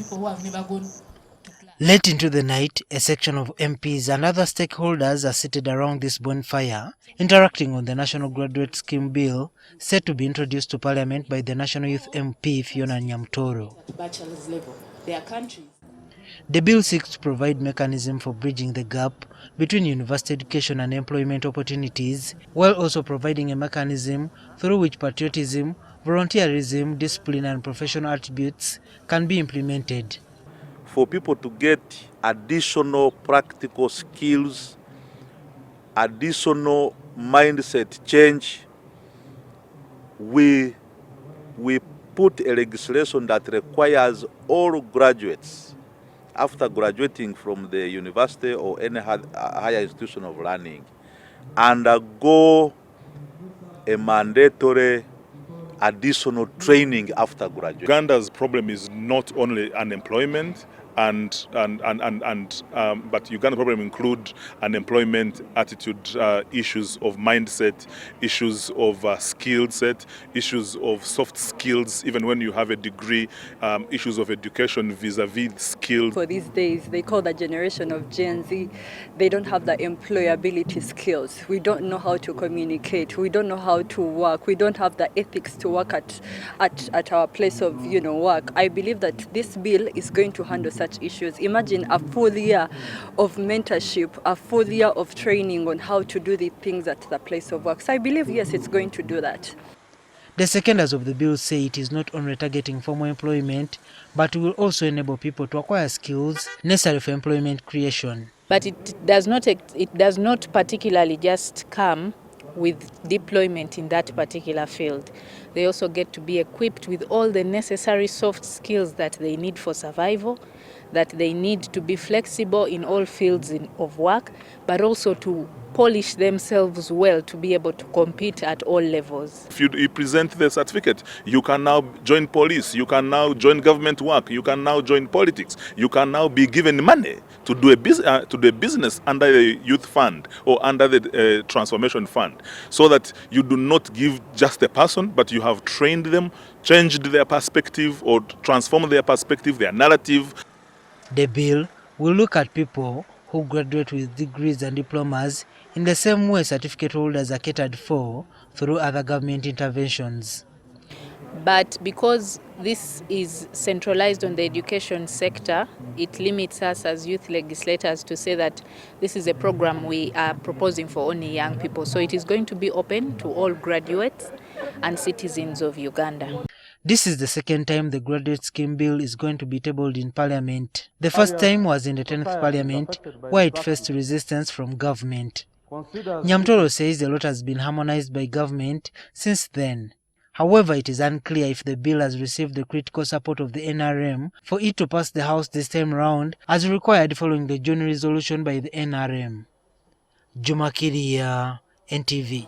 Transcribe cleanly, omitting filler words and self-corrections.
people who have never gone to class. Late into the night, a section of MPs and other stakeholders are seated around this bonfire, interacting on the National Graduate Scheme Bill set to be introduced to Parliament by the National Youth MP Phiona Nyamutoro. At bachelor's level, there are countries. The bill seeks to provide mechanism for bridging the gap between university education and employment opportunities, while also providing a mechanism through which patriotism, volunteerism, discipline and professional attributes can be implemented. For people to get additional practical skills, additional mindset change, we put a legislation that requires all graduates, after graduating from the university or any higher institution of learning, undergo a mandatory additional training after graduation. Uganda's problem is not only unemployment, but Uganda's problem include unemployment, attitude, issues of mindset, issues of skill set, issues of soft skills, even when you have a degree, issues of education vis-a-vis skills. For these days, they call the generation of Gen Z, they don't have the employability skills. We don't know how to communicate. We don't know how to work. We don't have the ethics to work at our place of work. I believe that this bill is going to handle such issues. Imagine a full year of mentorship, a full year of training on how to do the things at the place of work. So I believe, yes, it's going to do that. The seconders of the bill say it is not only targeting formal employment, but will also enable people to acquire skills necessary for employment creation. But it does not particularly just come with deployment in that particular field. They also get to be equipped with all the necessary soft skills that they need for survival, that they need to be flexible in all fields of work, but also to polish themselves well to be able to compete at all levels. If you present the certificate, you can now join police, you can now join government work, you can now join politics, you can now be given money to do a business under the youth fund or under the transformation fund, so that you do not give just a person, but you have trained them, changed their perspective or transformed their perspective, their narrative. The bill will look at people who graduate with degrees and diplomas in the same way certificate holders are catered for through other government interventions. But because this is centralized on the education sector, it limits us as youth legislators to say that this is a program we are proposing for only young people. So it is going to be open to all graduates and citizens of Uganda. This is the second time the Graduate Scheme Bill is going to be tabled in Parliament. The first time was in the 10th Parliament, where it faced resistance from government. Nyamutoro says a lot has been harmonized by government since then. However, it is unclear if the bill has received the critical support of the NRM for it to pass the House this time round, as required following the June resolution by the NRM. Juma Kiria, NTV.